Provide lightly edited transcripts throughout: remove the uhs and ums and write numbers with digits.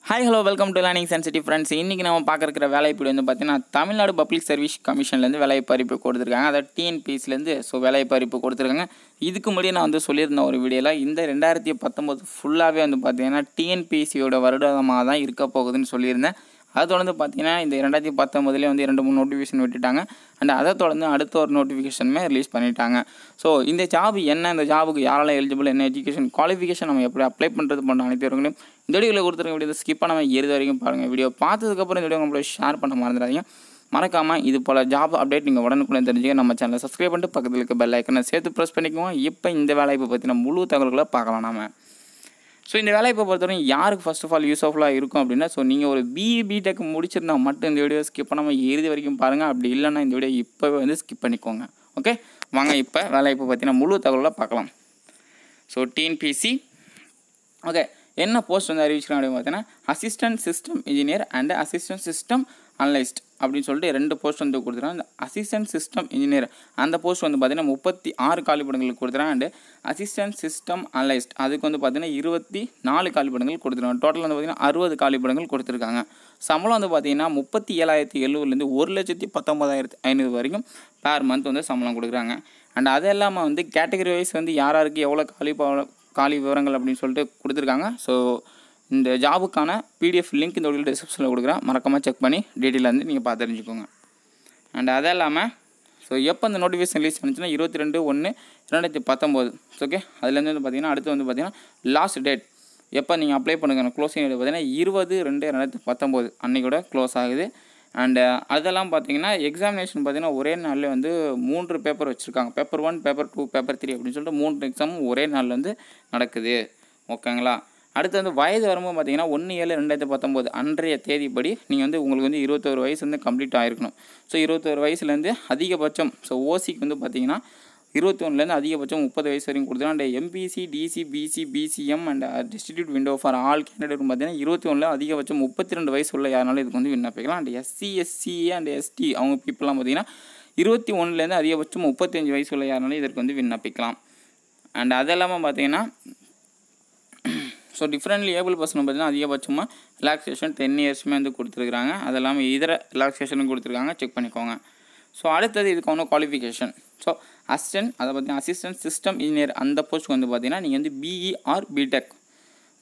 Hi, hello, welcome to Learning Sensitive Friends. இன்னைக்கு நம்ம பார்க்குற வேலைவாய்ப்பு வந்து பார்த்தீங்கன்னா தமிழ்நாடு பப்ளிக் சர்வீஸ் கமிஷன்லேருந்து வேலைவாய்ப்பு அறிவிப்பு கொடுத்துருக்காங்க. அதாவது டிஎன்பிஎஸ்சிலேருந்து வேலைவாய்ப்பு அறிவிப்பு கொடுத்துருக்காங்க. இதுக்கு முன்னாடி நான் வந்து சொல்லியிருந்தேன் ஒரு வீடியோவில் இந்த 2019 ஃபுல்லாகவே வந்து பார்த்தீங்கன்னா டிஎன்பிஎஸ்சியோட வருடமாக தான் இருக்க போகுதுன்னு சொல்லியிருந்தேன். அதை தொடர்ந்து பார்த்தீங்கன்னா இந்த 2019 வந்து 2-3 நோட்டிஃபிகேஷன் விட்டுட்டாங்க. அண்ட் அதை தொடர்ந்து அடுத்த ஒரு நோட்டிஃபிகேஷனுமே ரிலீஸ் பண்ணிட்டாங்க. ஸோ இந்த ஜாப் என்ன, இந்த ஜாபுக்கு யாரெல்லாம் எலிஜிபிள், என்ன எஜுகேஷன் குவாலிஃபிகேஷன், நம்ம எப்படி அப்ளை பண்ணுறது பண்ண அனைத்துவர்களும் இந்த வீடியோவில் கொடுத்துருக்க வீடியோ ஸ்கிப் பண்ணாமல் இறுதி வரைக்கும் பாருங்கள். வீடியோ பார்த்ததுக்கப்புறம் இந்த வீடியோ உங்களுக்கு ஷேர் பண்ண மறந்துடாதீங்க. மறக்காமல் இது போல் ஜாப் அப்டேட் நீங்கள் உடனுக்குள்ளே தெரிஞ்சுக்க நம்ம சேனலை சப்ஸ்கிரைப் பண்ணிட்டு பக்கத்தில் இருக்க பெல் ஐக்கனை சேர்த்து ப்ரெஸ் பண்ணிக்குவோம். இப்போ இந்த வேலையை பற்றின முழு தகவல்களை பார்க்கலாம் நாம. ஸோ இந்த வேலையை பொறுத்தவரைக்கும் யாருக்கு ஃபர்ஸ்ட் ஆஃப் ஆல் யூஸ்ஃபுல்லாக இருக்கும் அப்படின்னா, ஸோ நீங்கள் ஒரு பிடெக் முடிச்சிருந்தால் மட்டும் இந்த வீடியோ ஸ்கிப் பண்ணாமல் இறுதி வரைக்கும் பாருங்கள். அப்படி இல்லைன்னா இந்த வீடியோ இப்போவே வந்து ஸ்கிப் பண்ணிக்கோங்க. ஓகே, வாங்க இப்போ வேலையை பற்றின முழு தகவலை பார்க்கலாம். ஸோ டிஎன்பிஎஸ்சி ஓகே என்ன போஸ்ட் வந்து அறிவிச்சிருக்காங்க அப்படின்னு பார்த்தீங்கன்னா assistant system engineer and assistant system analyst அப்படின்னு சொல்லிட்டு 2 போஸ்ட் வந்து கொடுத்துருக்காங்க. அந்த அசிஸ்டன்ட் சிஸ்டம் இன்ஜினியர் அந்த போஸ்ட் வந்து பார்த்தீங்கன்னா 36 காலிப்படங்களுக்கு கொடுத்துருக்காங்க. அண்டு அசிஸ்டன்ட் சிஸ்டம் அனலிஸ்ட் அதுக்கு வந்து பார்த்தீங்கன்னா 24 காலிப்படங்கள் கொடுத்துருக்காங்க. டோட்டல் வந்து பார்த்தீங்கன்னா 60 காலிப்படங்கள் கொடுத்துருக்காங்க. சம்பளம் வந்து பார்த்தீங்கன்னா 37,700 1,19,500 வரைக்கும் பேர் மந்த் வந்து சம்பளம் கொடுக்குறாங்க. அண்ட் அது இல்லாமல் வந்து கேட்டகரி வைஸ் வந்து யாராருக்கு எவ்வளோ காலி விவரங்கள் அப்படின்னு சொல்லிட்டு கொடுத்துருக்காங்க. ஸோ இந்த ஜாபுக்கான பிடிஎஃப் லிங்க் இந்த வீடியோ டிஸ்கிரிப்ஷனில் கொடுக்குறேன். மறக்காமல் செக் பண்ணி டீட்டெயிலாக வந்து நீங்கள் பார்த்து தெரிஞ்சுக்கோங்க. அண்ட் அது இல்லாமல் ஸோ எப்போ அந்த நோட்டிஃபிகேஷன் ரிலீஸ் பண்ணிச்சுன்னா 22/1/2019. ஓகே, அதுலேருந்து வந்து பார்த்தீங்கன்னா அடுத்து வந்து பார்த்தீங்கன்னா லாஸ்ட் டேட் எப்போ நீங்கள் அப்ளை பண்ணுங்க க்ளோசிங் டேட் பார்த்தீங்கன்னா 20/2/2019 அன்றைக்கூட க்ளோஸ் ஆகுது. அண்டு அதெல்லாம் பார்த்தீங்கன்னா எக்ஸாமினேஷன் பார்த்தீங்கன்னா ஒரே நாளில் வந்து 3 பேப்பர் வச்சுருக்காங்க. பேப்பர் 1, பேப்பர் 2, பேப்பர் 3 அப்படின்னு சொல்லிட்டு 3 எக்ஸாமும் ஒரே நாளில் வந்து நடக்குது. ஓகேங்களா. அடுத்து வந்து வயது வரும்போது பார்த்தீங்கன்னா 1/7/2019 அன்றைய தேதிப்படி நீங்கள் வந்து உங்களுக்கு வந்து 21 வயசு வந்து கம்ப்ளீட் ஆகிருக்கணும். ஸோ 21 வயசுலேருந்து அதிகபட்சம் ஸோ ஓசிக்கு வந்து பார்த்தீங்கன்னா 21லேருந்து அதிகபட்சம் 30 வயசு வரைக்கும் கொடுத்துருக்காங்க. And MBC, DC, BC, BCM and distribute window for all candidate பார்த்தீங்கன்னா 21ல் அதிகபட்சம் 32 வயசு உள்ள யாருனாலும் இதுக்கு வந்து விண்ணப்பிக்கலாம். And SC, SCA and ST அவங்க பீப்புளெலாம் பார்த்தீங்கன்னா 21லேருந்து அதிகபட்சம் 35 வயசு உள்ள யாருனாலும் இதற்கு வந்து விண்ணப்பிக்கலாம். அண்ட் அது இல்லாமல் பார்த்தீங்கன்னா ஸோ டிஃப்ரெண்ட்லி ஏபிள் பர்சன் பார்த்தீங்கன்னா அதிகபட்சமாக ரிலாக்ஸேஷன் 10 இயர்ஸுமே வந்து கொடுத்துருக்குறாங்க. அது இல்லாமல் இதர ரிலாக்ஸேஷனும் கொடுத்துருக்காங்க, செக் பண்ணிக்கோங்க. ஸோ அடுத்தது இதுக்கான குவாலிஃபிகேஷன் ஸோ அசிஸ்டன்ட் அதை பார்த்தீங்கன்னா அசிஸ்டன்ட் சிஸ்டம் இன்ஜினியர் அந்த போஸ்ட்டுக்கு வந்து பார்த்தீங்கன்னா நீங்கள் வந்து பிஇ ஆர் பிடெக்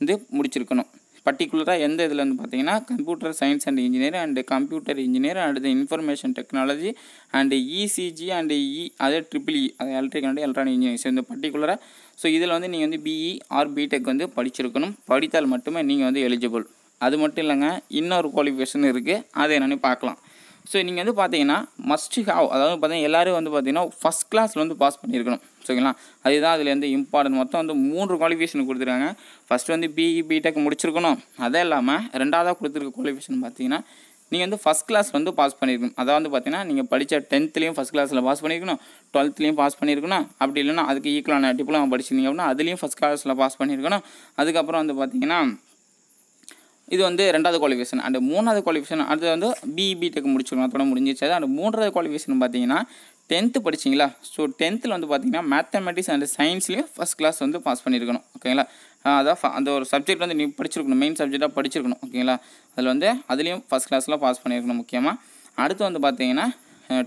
வந்து முடிச்சிருக்கணும். பர்டிகுலராக எந்த இதில் வந்து பார்த்தீங்கன்னா computer science and engineer and computer engineer அடுத்து information technology and ECG and அதே EEE அது எலக்ட்ரிக் அண்ட் எலக்ட்ரானிக் இன்ஜினியரிங் இந்த பர்டிகுலராக ஸோ இதில் வந்து நீங்கள் வந்து பிஇ ஆர் பிடெக் வந்து படிச்சிருக்கணும். படித்தால் மட்டுமே நீங்கள் வந்து எலிஜிபிள். அது மட்டும் இல்லைங்க, இன்னொரு குவாலிஃபிகேஷன் இருக்குது, அது என்னென்னு பார்க்கலாம். ஸோ நீங்கள் வந்து பார்த்தீங்கன்னா மஸ்ட் ஹாவ் அதாவது பார்த்தீங்கன்னா எல்லோரும் வந்து பார்த்தீங்கன்னா ஃபஸ்ட் கிளாஸில் வந்து பாஸ் பண்ணியிருக்கணும். சரிங்களா, அதுதான் அதில் வந்து இம்பார்ட்டன்ட். மொத்தம் வந்து 3 குவாலிஃபிகேஷன் கொடுத்துருக்காங்க. ஃபஸ்ட்டு வந்து பிஇ பிடெக் முடிச்சிருக்கணும். அதே இல்லாமல் ரெண்டாவதாக கொடுத்துருக்க குவாலிஃபிகேஷன் பார்த்தீங்கன்னா நீங்கள் வந்து ஃபஸ்ட் கிளாஸ் வந்து பாஸ் பண்ணியிருக்கணும். அதாவது வந்து பார்த்தீங்கன்னா நீங்கள் படித்த 10th ஃபஸ்ட் கிளாஸில் பாஸ் பண்ணியிருக்கணும், 12th பாஸ் பண்ணியிருக்கணும். அப்படி இல்லைன்னா அதுக்கு ஈக்குவலான டிப்ளமா படிச்சிருந்தீங்க அப்படின்னா அதுலேயும் ஃபஸ்ட் கிளாஸில் பாஸ் பண்ணியிருக்கணும். அதுக்கப்புறம் வந்து பார்த்தீங்கன்னா இது வந்து 2வது குவாலிஃபிகேஷன். அண்ட் 3வது குவாலிஃபிகேஷன் அது வந்து பிஇ பிடெக் முடிச்சிருக்கணும், அதோட முடிஞ்சிச்சு. அண்ட் 3வது குவாலிஃபிகேஷன் பார்த்தீங்கன்னா 10th படிச்சிங்களா, ஸோ 10th வந்து பார்த்தீங்கன்னா மேத்தமெட்டிக்ஸ் அண்ட் சயின்ஸ்லேயும் ஃபஸ்ட் கிளாஸ் வந்து பாஸ் பண்ணியிருக்கணும். ஓகேங்களா, அதான் அந்த ஒரு சப்ஜெக்ட் வந்து நீ படிச்சிருக்கணும், மெயின் சப்ஜெக்டாக படிச்சிருக்கணும். ஓகேங்களா, அதில் வந்து அதுலேயும் ஃபஸ்ட் கிளாஸில் பாஸ் பண்ணியிருக்கணும் முக்கியமாக. அடுத்து வந்து பார்த்தீங்கன்னா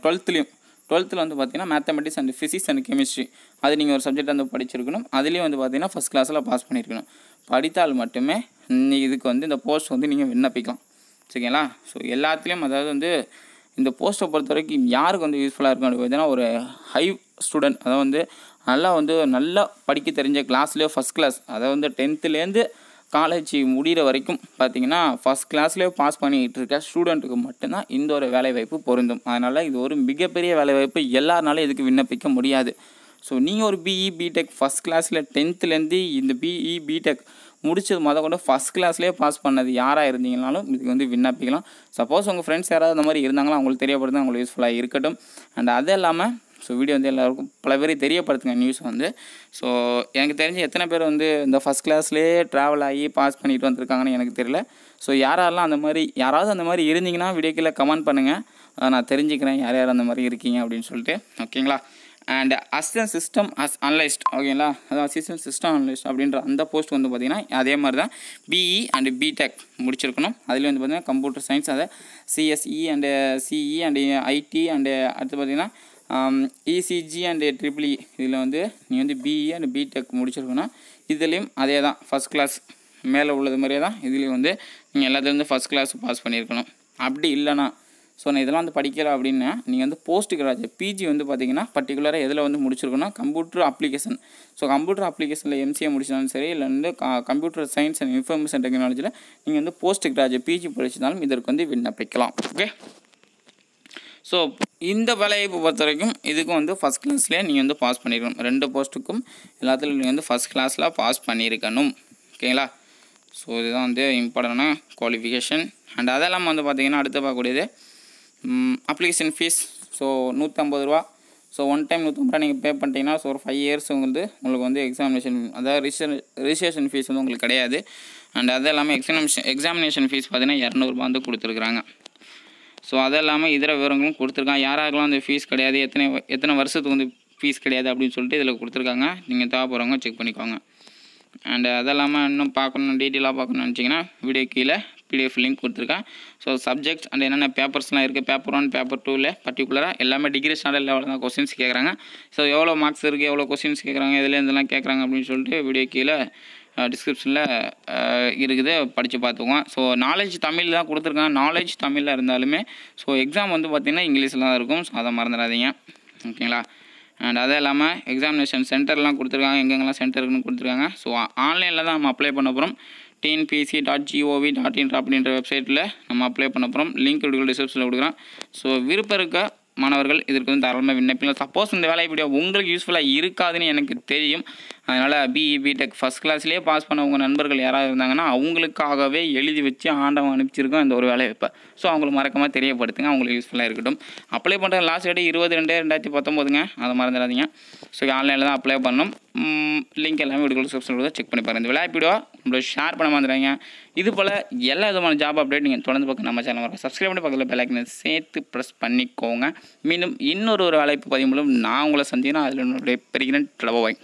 12th வந்து பார்த்தீங்கன்னா mathematics and physics and chemistry அது நீங்கள் ஒரு சப்ஜெக்ட் வந்து படிச்சிருக்கணும். அதுலேயும் வந்து பார்த்தீங்கன்னா ஃபஸ்ட் கிளாஸில் பாஸ் பண்ணியிருக்கணும். படித்தால் மட்டுமே இதுக்கு வந்து இந்த போஸ்ட் வந்து நீங்கள் விண்ணப்பிக்கலாம். சரிங்களா, ஸோ எல்லாத்துலேயும் அதாவது வந்து இந்த போஸ்ட்டை பொறுத்த வரைக்கும் யாருக்கு வந்து யூஸ்ஃபுல்லாக இருக்கும் அப்படின்னு பார்த்தீங்கன்னா ஒரு ஹை ஸ்டூடெண்ட் அதாவது வந்து நல்லா படிக்க தெரிஞ்ச கிளாஸ்லேயே ஃபஸ்ட் கிளாஸ் அதாவது வந்து 10th காலேஜ் முடிகிற வரைக்கும் பார்த்தீங்கன்னா ஃபஸ்ட் கிளாஸ்லேயே பாஸ் பண்ணிக்கிட்டு இருக்க ஸ்டூடெண்ட்டுக்கு மட்டும்தான் இந்த ஒரு வேலைவாய்ப்பு பொருந்தும். அதனால் இது ஒரு மிகப்பெரிய வேலைவாய்ப்பு, எல்லாருனாலும் இதுக்கு விண்ணப்பிக்க முடியாது. ஸோ நீங்கள் ஒரு பிஇ பிடெக் ஃபஸ்ட் கிளாஸில் 10th இந்த பிஇ பிடெக் முடிச்சது கொண்டு ஃபஸ்ட் கிளாஸ்லேயே பாஸ் பண்ணது யாராக இருந்தீங்கனாலும் இதுக்கு வந்து விண்ணப்பிக்கலாம். சப்போஸ் உங்கள் ஃப்ரெண்ட்ஸ் யாராவது அந்த மாதிரி இருந்தாங்களோ அவங்களுக்கு தெரியப்படுது, அவங்களுக்கு யூஸ்ஃபுல்லாக இருக்கட்டும். அண்ட் அது இல்லாமல் ஸோ வீடியோ வந்து எல்லாருக்கும் பல பேர் தெரியப்படுத்துங்க நியூஸ் வந்து. ஸோ எனக்கு தெரிஞ்சு எத்தனை பேர் வந்து இந்த ஃபஸ்ட் கிளாஸ்லேயே ட்ராவல் ஆகி பாஸ் பண்ணிட்டு வந்திருக்காங்கன்னு எனக்கு தெரியல. ஸோ யாரெல்லாம் யாராவது அந்த மாதிரி இருந்தீங்கன்னா வீடியோக்கில் கமெண்ட் பண்ணுங்கள், நான் தெரிஞ்சுக்கிறேன் யார் யார் அந்த மாதிரி இருக்கீங்க அப்படின்னு சொல்லிட்டு. ஓகேங்களா, அண்ட் அசிஸ்டன்ட் சிஸ்டம் அனலிஸ்ட் ஓகேங்களா, அதாவது அசிஸ்டன்ட் சிஸ்டம் அனலிஸ்ட் அப்படின்ற அந்த போஸ்ட் வந்து பார்த்திங்கன்னா அதே மாதிரி தான் பிஇ அண்ட் பிடெக் முடிச்சிருக்கணும். அதில் வந்து பார்த்திங்கன்னா கம்ப்யூட்டர் சயின்ஸ், அதை CSE and CE and IT and அடுத்து பார்த்திங்கன்னா இசிஜி அண்டு ட்ரிபிள்இ இதில் வந்து நீ வந்து பிஇ அண்ட் பிடெக் முடிச்சிருக்கணும். இதுலேயும் அதே தான் ஃபஸ்ட் கிளாஸ் மேலே உள்ளது மாதிரியே தான் இதுலேயும் வந்து நீங்கள் எல்லாத்துலேருந்து ஃபஸ்ட் கிளாஸ் பாஸ் பண்ணியிருக்கணும். அப்படி இல்லைனா ஸோ நான் இதெல்லாம் வந்து படிக்கலை அப்படின்னா நீங்கள் வந்து போஸ்ட் கிராஜுவேட் பிஜி வந்து பார்த்திங்கன்னா பர்டிகுலராக எதில் வந்து முடிச்சிருக்கணும், கம்ப்யூட்டர் அப்ளிகேஷன். ஸோ கம்ப்யூட்டர் அப்ளிகேஷனில் எம்சிஏ முடிச்சினாலும் சரி, இல்லை வந்து கம்ப்யூட்டர் சயின்ஸ் அண்ட் இன்ஃபர்மேஷன் டெக்னாலஜியில் நீங்கள் வந்து போஸ்ட் கிராஜுவேட் பிஜி படிச்சிருந்தாலும் இதற்கு வந்து விண்ணப்பிக்கலாம். ஓகே, ஸோ இந்த வேலைவாய்ப்பு பொறுத்த வரைக்கும் இதுக்கும் வந்து ஃபஸ்ட் கிளாஸ்லேயே நீங்கள் வந்து பாஸ் பண்ணியிருக்கணும். 2 போஸ்ட்டுக்கும் எல்லாத்துலையும் நீங்கள் வந்து ஃபஸ்ட் கிளாஸில் பாஸ் பண்ணியிருக்கணும். ஓகேங்களா, ஸோ இதுதான் வந்து இம்பார்ட்டண்டான குவாலிஃபிகேஷன். அண்ட் அதெல்லாம் வந்து பார்த்திங்கன்னா அடுத்து பார்க்கக்கூடியது அப்ளிகேஷன் ஃபீஸ். ஸோ 150 ரூபா. ஸோ ஒன் டைம் 150 ரூபா நீங்கள் பே பண்ணிட்டீங்கன்னா ஸோ ஒரு 5 இயர்ஸ் வந்து உங்களுக்கு வந்து எக்ஸாமினேஷன், அதாவது ரிஜிஸ்ட்ரேஷன் ஃபீஸ் வந்து உங்களுக்கு கிடையாது. அண்ட் அது இல்லாமல் எக்ஸாமினேஷன் ஃபீஸ் பார்த்திங்கன்னா 200 ரூபா வந்து கொடுத்துருக்குறாங்க. ஸோ அது இல்லாமல் இதர விவரங்களும் கொடுத்துருக்காங்க. யாராருக்கெல்லாம் அந்த ஃபீஸ் கிடையாது, எத்தனை வருஷத்துக்கு வந்து ஃபீஸ் கிடையாது அப்படின்னு சொல்லிட்டு இதில் கொடுத்துருக்காங்க. நீங்கள் தேவைப்படுறவங்க செக் பண்ணிக்கோங்க. அண்ட் அதெல்லாமல் இன்னும் பார்க்கணும், டீட்டெயிலாக பார்க்கணும்னு நினச்சிங்கன்னா வீடியோ கீழே பிடிஎஃப் லிங்க் கொடுத்துருக்கேன். ஸோ சப்ஜெக்ட் அண்ட் என்னென்ன பேப்பர்ஸ்லாம் இருக்குது, பேப்பர் 1 பேப்பர் 2ல் பர்டிகுலராக எல்லாமே டிகிரி ஸ்டாண்டர்ட் லெவலில் தான் கொஸ்டின்ஸ் கேட்குறாங்க. ஸோ எவ்வளோ மார்க்ஸ் இருக்குது, எவ்வளோ கொஸ்டின்ஸ் கேட்குறாங்க, இதெல்லாம் கேட்குறாங்க அப்படின்னு சொல்லிட்டு வீடியோ கீழே டிஸ்கிரிப்ஷனில் இருக்குது, படித்து பார்த்துக்குவோம். ஸோ நாலேஜ் தமிழ் தான் கொடுத்துருக்காங்க. நாலேஜ் தமிழில் இருந்தாலுமே ஸோ எக்ஸாம் வந்து பார்த்திங்கன்னா இங்கிலீஷில் தான் இருக்கும். ஸோ அதை மறந்துடாதீங்க. ஓகேங்களா, அண்ட் அது இல்லாமல் எக்ஸாமினேஷன் சென்டர்லாம் கொடுத்துருக்காங்க, எங்கெங்கெல்லாம் சென்டர் இருக்குன்னு கொடுத்துருக்காங்க. ஸோ ஆன்லைனில் தான் நம்ம அப்ளை பண்ண போகிறோம். tnpc.gov.in அப்படின்ற வெப்சைட்டில் நம்ம அப்ளை பண்ண போகிறோம். லிங்க் டிஸ்கிரிப்ஷனில் கொடுக்குறோம். ஸோ விருப்பம் இருக்க மாணவர்கள் இதற்கு வந்து தாராளமாக விண்ணப்பிக்கலாம். சப்போஸ் இந்த வேலை வீடியோ உங்களுக்கு யூஸ்ஃபுல்லாக இருக்காதுன்னு எனக்கு தெரியும். அதனால் பிஇ பிடெக் ஃபஸ்ட் கிளாஸ்லேயே பாஸ் பண்ண உங்கள் நண்பர்கள் யாராவது இருந்தாங்கன்னா அவங்களுக்காகவே எழுதி வச்சு ஆண்டவன் அனுப்பிச்சிருக்கோம் இந்த ஒரு வேலையை. இப்போ ஸோ அவங்களுக்கு மறக்காமல் தெரியப்படுத்துங்க, அவங்களுக்கு யூஸ்ஃபுல்லாக இருக்கட்டும். அப்ளை பண்ணுற லாஸ்ட் டேட் 20/2/2019ங்க, அதை மறந்துடாதீங்க. ஸோ ஆன்லைனில் தான் அப்ளை பண்ணணும். லிங்க் எல்லாமே வீடியோ டிஸ்கிரிப்ஷனில் செக் பண்ணி பாருங்கள். இந்த வேலை வீடியோ உங்களை ஷேர் பண்ண வந்துடுறாங்க. இது போல் எல்லா விதமான ஜாப் அப்டேட் நீங்கள் தொடர்ந்து பார்க்க நம்ம சேனல் வர சப்ஸ்கிரைப் பண்ணி பக்கத்தில் பெல் ஐக்கனை சேர்த்து ப்ரெஸ் பண்ணிக்கோங்க. மீண்டும் இன்னொரு வேலைப்பு பதிவு மூலம் நான் உங்களை சந்திக்கிறேன். அதில் என்னுடைய பெறுகிறேன். பாய்.